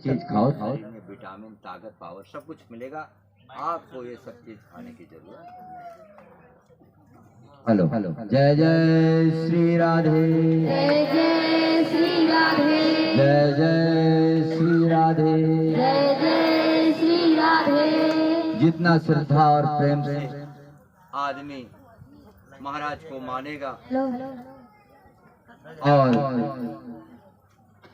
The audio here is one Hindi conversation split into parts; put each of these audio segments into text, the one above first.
चीज खाओ। शरीर में विटामिन, ताकत, पावर सब कुछ मिलेगा। आपको ये सब चीज खाने की जरूरत हेलो हेलो। जय जय श्री राधे, जय जय श्री राधे, जय जय श्री राधे। जय जय श्री राधे। जितना श्रद्धा और प्रेम से आदमी महाराज को मानेगा और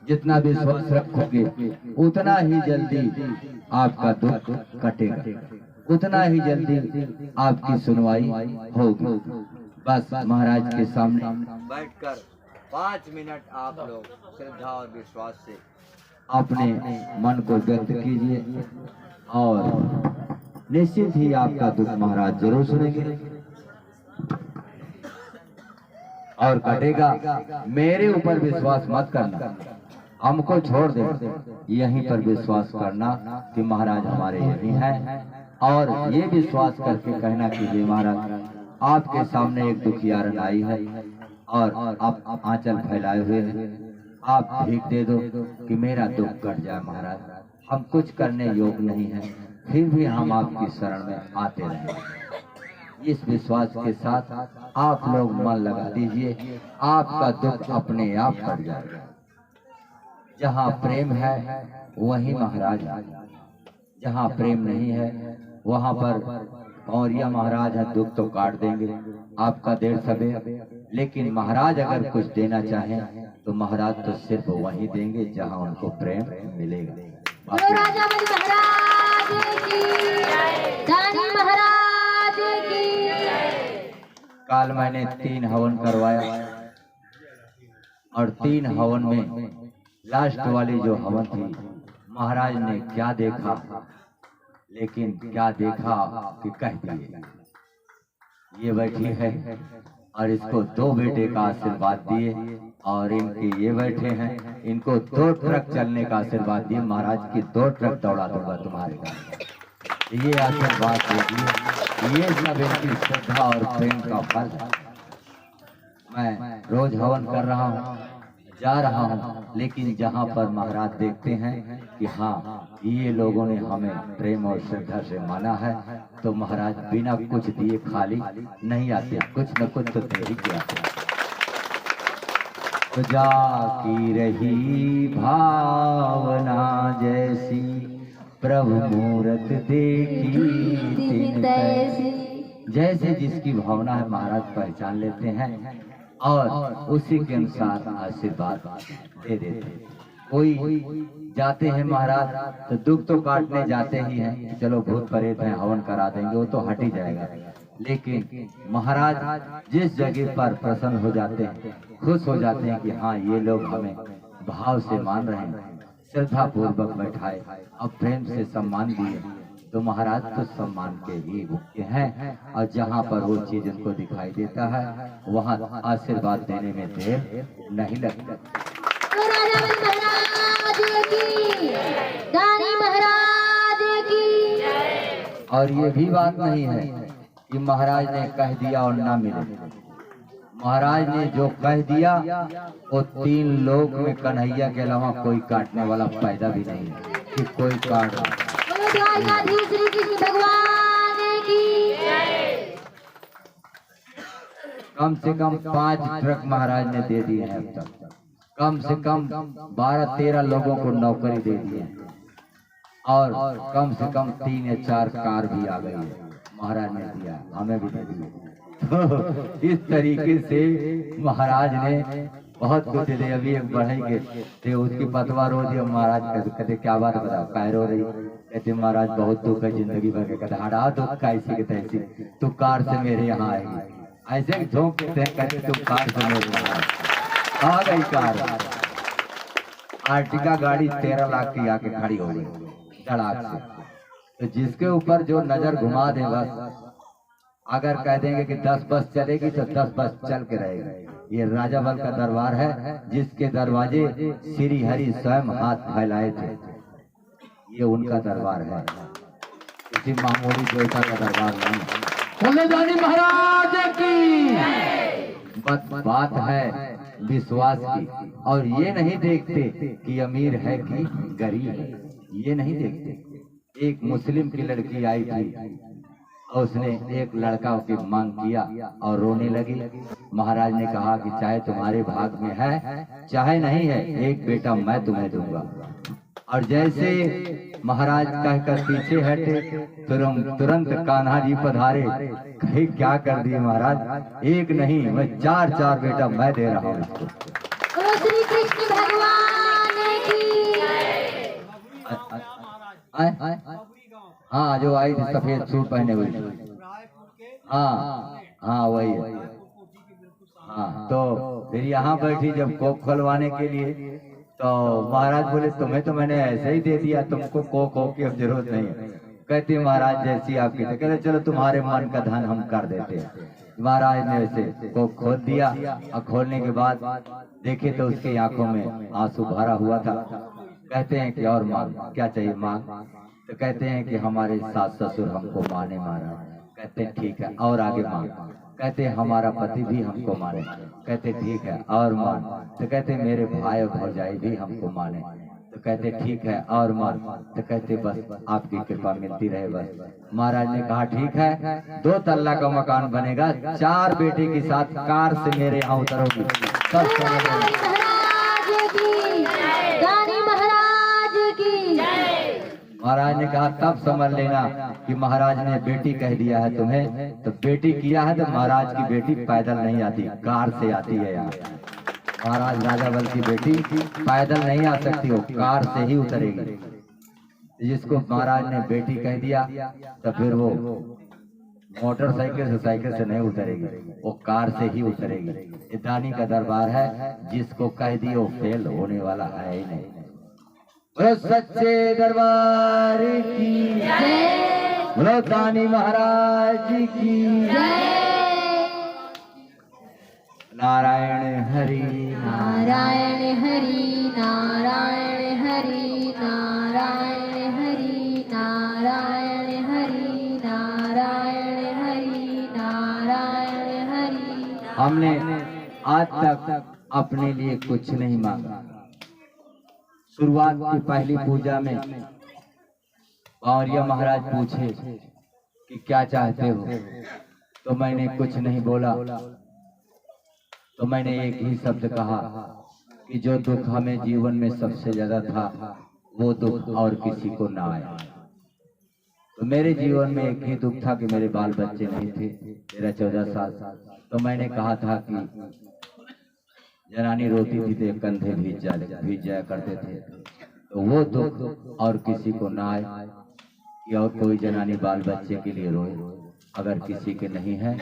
जितना विश्वास रखोगे उतना ही जल्दी आपका दुख कटेगा, उतना ही जल्दी आपकी सुनवाई होगी। बस महाराज के सामने बैठकर 5 मिनट आप लोग श्रद्धा और विश्वास से अपने मन को व्यक्त कीजिए और निश्चित ही आपका दुख महाराज जरूर सुनेंगे और कटेगा। मेरे ऊपर विश्वास मत करना, हमको छोड़ दे, यहीं पर विश्वास करना कि महाराज हमारे यहीं हैं। और ये विश्वास करके कहना कि हे महाराज, आपके सामने एक दुखियारन आई है और आप आंचल फैलाए हुए हैं, आप भीख दे दो कि मेरा दुख कट जाए। महाराज हम कुछ करने योग्य नहीं हैं, फिर भी हम आपकी शरण में आते रहेंगे। इस विश्वास के साथ आप लोग मन लगा दीजिए, आपका दुख अपने आप कट जाएगा। जहाँ प्रेम है वहीं महाराज है, जहाँ प्रेम नहीं है वहाँ पर पौरिया महाराज है, दुख तो काट देंगे आपका देर सवेर। लेकिन महाराज अगर कुछ देना चाहें तो महाराज तो सिर्फ वहीं देंगे जहाँ उनको प्रेम मिलेगा। बोलो राजा बलि महाराज की, दानी महाराज की। काल मैंने 3 हवन करवाया और 3 हवन में लास्ट वाली जो हवन थी, महाराज ने क्या देखा, लेकिन क्या देखा कि कह दिए। ये बैठी है और इसको 2 बेटे का आशीर्वाद दिए और इनके ये बैठे हैं, इनको 2 ट्रक चलने का आशीर्वाद दिए। महाराज की 2 ट्रक दौड़ा दूंगा तुम्हारे घर, ये आशीर्वाद दे दिए। ये सब इनकी श्रद्धा और प्रेम का फल है। मैं रोज हवन कर रहा हूँ, जा रहा हूँ, लेकिन जहाँ पर महाराज देखते हैं कि हाँ ये लोगों ने हमें प्रेम और श्रद्धा से माना है, तो महाराज बिना कुछ दिए खाली नहीं आते, कुछ न कुछ तो दे ही के आते। तो जाकी रही भावना जैसी, प्रभु मूरत देखी तिन तैसी। जैसे जिसकी भावना है महाराज पहचान लेते हैं और उसी के अनुसार आशीर्वाद दे देते हैं। कोई जाते हैं महाराज तो दुख तो काटने जाते ही हैं, चलो भूत प्रेत हैं हवन करा देंगे, वो तो हट ही जाएगा। लेकिन महाराज जिस जगह पर प्रसन्न हो जाते हैं, खुश हो जाते हैं कि हाँ ये लोग हमें भाव से मान रहे हैं, श्रद्धा पूर्वक बैठाए और प्रेम से सम्मान दिए, तो महाराज तो सम्मान के ही भूखे हैं। और जहाँ पर वो चीज उनको दिखाई देता है वहाँ आशीर्वाद देने में देर नहीं लगता। राजा बलि महाराज की, दानी महाराज की। और ये भी बात नहीं है कि महाराज ने कह दिया और ना मिले। महाराज ने जो कह दिया वो 3 लोक में कन्हैया के अलावा कोई काटने वाला पैदा भी नहीं है कि कोई काट। बोलो द्वारकाधीश श्री कृष्ण भगवान की। कम से कम 5 ट्रक महाराज ने दे दिए हैं अब तक, कम से कम 12-13 लोगों को नौकरी दे दी है और कम से कम 3 या 4 कार भी आ गई है, महाराज ने दिया, हमें भी दे दिया। तो इस तरीके से महाराज ने बहुत कुछ दे। अभी एक बढ़ेंगे तो उसकी पतवा रो दी, महाराज कहते क्या बात बताओ, कह रो रही, कहते महाराज बहुत दुख है जिंदगी भर के। कहते हड़ा दुख कैसी के तैसी, तू कार से मेरे यहाँ आएगी, ऐसे झोंकते हैं, कहते तुम कार से मेरे यहाँ आ गई। कार आर्टिका गाड़ी 13 लाख की आके खड़ी हो गई धड़ाक से। तो जिसके ऊपर जो नजर घुमा दे, बस अगर कह देंगे कि 10 बस चलेगी तो 10 बस चल के रहेगी। ये राजा बल का दरबार है, जिसके दरवाजे श्री हरि स्वयं हाथ फैलाए थे, ये उनका दरबार है, किसी मामूली देवता का दरबार नहीं। महाराज की बात है विश्वास की, और ये नहीं देखते कि अमीर है कि गरीब है, ये नहीं देखते। एक मुस्लिम की लड़की आई थी और उसने एक लड़का की मांग किया और रोने लगी। महाराज ने कहा कि चाहे तुम्हारे भाग में है चाहे नहीं है, एक बेटा मैं तुम्हें दूंगा। और जैसे महाराज कहकर पीछे हटे, तुरंत कान्हा जी पधारे। कहीं क्या कर दिए महाराज, एक नहीं मैं चार बेटा मैं दे रहा हूँ इसको। बोलो श्री कृष्ण भगवान की। हाँ, जो आई थी सफेद सूट पहने हुई, हाँ वही है। हाँ, तो फिर यहाँ बैठी जब कोक खोलवाने के लिए, तो महाराज बोले तुम्हें तो मैंने ऐसे ही दे दिया, तुमको कोक की अब जरूरत नहीं है। कहती महाराज जैसी आपकी, तो कहते चलो तुम्हारे मन का धन हम कर देते हैं। महाराज ने वैसे कोक खोल दिया, और खोलने के बाद देखे तो उसकी आंखों में आंसू भरा हुआ था। कहते हैं कि और मांग, क्या चाहिए मांग? तो कहते हैं कि हमारे सास ससुर हमको माने मारा। कहते हैं ठीक है, और आगे मांग। कहते हैं हमारा पति भी हमको माने। कहते ठीक है, और मान। तो कहते मेरे भाई और भौजाई भी हमको माने। तो कहते ठीक है, और मान। तो कहते बस आपकी कृपा मिलती रहे बस। महाराज ने कहा ठीक है, 2 तल्ला का मकान बनेगा, 4 बेटे के साथ कार से मेरे यहाँ उतरोगी। सब महाराज ने कहा तब समझ लेना कि महाराज ने बेटी कह दिया है तुम्हें, तो बेटी किया है तो महाराज की बेटी पैदल नहीं आती, कार से आती है यार। महाराज राजा बल की बेटी पैदल नहीं आ सकती, हो कार से ही उतरेगी। जिसको महाराज ने बेटी कह दिया तो फिर वो मोटरसाइकिल से साइकिल से नहीं उतरेगी, वो कार से ही उतरेगी। दानी का दरबार है, जिसको कह दिए वो फेल होने वाला है ही नहीं। बोलो सच्चे दरबार की जय, बोलो दानी महाराज की जय। नारायण हरि नारायण हरि नारायण हरि नारायण हरि नारायण हरि नारायण हरि नारायण हरि। हमने आज तक अपने लिए कुछ नहीं मांगा। शुरुआत की पहली पूजा में बावरिया महाराज पूछे कि क्या चाहते हो, तो मैंने कुछ नहीं बोला। तो मैंने एक ही शब्द कहा कि जो दुख हमें जीवन में सबसे ज्यादा था वो दुख और किसी को ना आए। तो मेरे जीवन में एक ही दुख था कि मेरे बाल बच्चे नहीं थे, मेरा 14 साल। तो मैंने कहा था कि जनानी रोती थी तो कंधे भीज जाया करते थे, तो वो दुख और किसी को ना आए कि और कोई जनानी बाल बच्चे के लिए रोए। अगर किसी के नहीं है,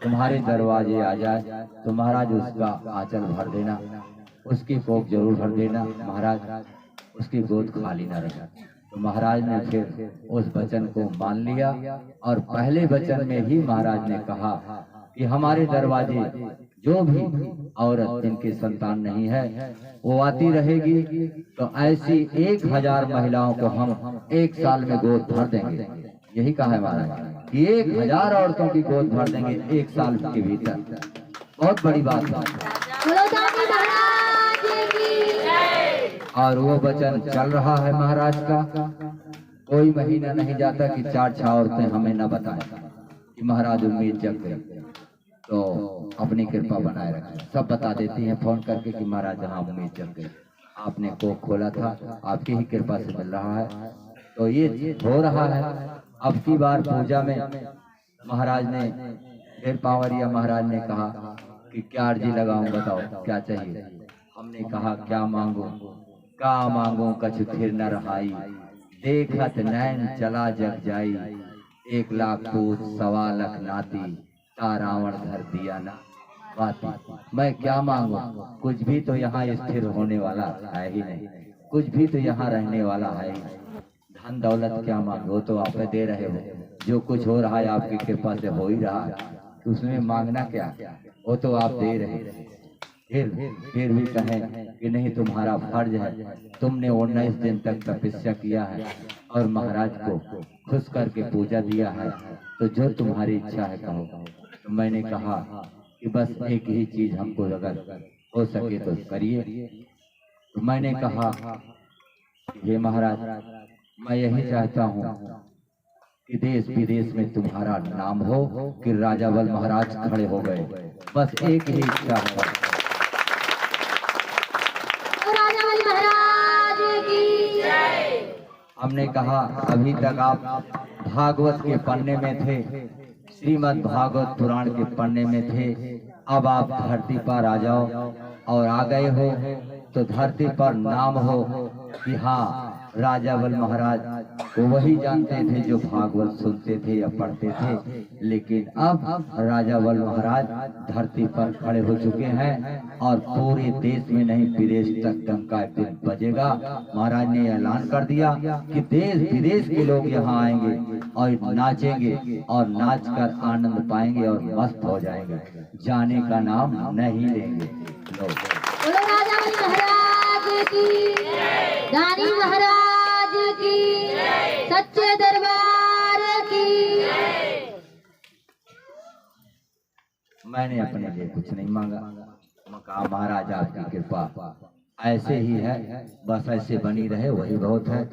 तुम्हारे दरवाजे आ जाए तो महाराज उसका आंचल भर देना, उसकी कोख जरूर भर देना, महाराज उसकी गोद खाली ना रहे। तो महाराज ने फिर उस वचन को मान लिया, और पहले वचन में ही महाराज ने कहा कि हमारे दरवाजे जो भी औरत जिनकी संतान नहीं है वो आती रहेगी, तो ऐसी 1000 महिलाओं को हम 1 साल में गोद भर देंगे। यही कहा है महाराज कि 1000 औरतों की गोद भर देंगे 1 साल के भीतर। बहुत बड़ी बात है। और वो वचन चल रहा है महाराज का। कोई महीना नहीं जाता कि 4-6 औरतें हमें न बताएं कि महाराज उम्मीद जग गई। तो अपनी कृपा बनाए रखें। सब बता देती हैं फोन करके कि महाराज हाँ उम्मीद जग गई, आपने कोख खोला था, आपकी ही कृपा से मिल रहा है। तो ये हो रहा है। अब की बार पूजा में महाराज ने फिर पावरिया महाराज ने कहा कि क्या अर्जी लगाऊं, बताओ क्या चाहिए। हमने कहा क्या मांगू, का मांगू कछु फिर न रहाई, देखत नैन चला जग जाई, 1 लाख पूत 1.25 लाख नाती, ता रावण धर दिया ना बाती। मैं क्या मांगू, कुछ भी तो यहाँ स्थिर होने वाला है ही नहीं, कुछ भी तो यहाँ रहने वाला है ही नहीं। धन दौलत क्या मांगो, तो आप दे रहे हो। जो कुछ हो रहा है आपकी कृपा से हो ही रहा है, तो उसमें मांगना क्या, वो तो आप दे रहे हैं। फिर भी कहें कि नहीं तुम्हारा फर्ज है, तुमने 19 दिन तक तपस्या किया है और महाराज को खुश करके पूजा दिया है, तो जो तुम्हारी इच्छा है कहो। तो मैंने कहा कि बस एक ही चीज हमको अगर हो सके तो करिए। तो मैंने कहा, हे महाराज, मैं यही चाहता हूँ कि देश विदेश में तुम्हारा नाम हो कि राजा बल महाराज खड़े हो गए, बस एक ही इच्छा है। राजा बल महाराज की जय। हमने कहा, अभी तक आप भागवत के पन्ने में थे, श्रीमद् भागवत पुराण के पन्ने में थे, अब आप धरती पर आ जाओ और आ गए हो तो धरती पर नाम हो कि हाँ, राजा बल महाराज को वही जानते थे जो भागवत सुनते थे या पढ़ते थे, लेकिन अब राजा बल महाराज धरती पर खड़े हो चुके हैं और पूरे देश में नहीं विदेश तक डंका एक दिन बजेगा। महाराज ने ऐलान कर दिया कि देश विदेश के लोग यहाँ आएंगे और नाचेंगे और नाच कर आनंद पाएंगे और मस्त हो जाएंगे, जाने का नाम नहीं लेंगे लोग। बोलो राजा बल महाराज की, दानी महाराज की, सच्चे दरबार की। मैंने अपने लिए कुछ नहीं मांगा, मैं कहा महाराज आपकी कृपा ऐसे ही है, बस ऐसे बनी रहे वही बहुत है।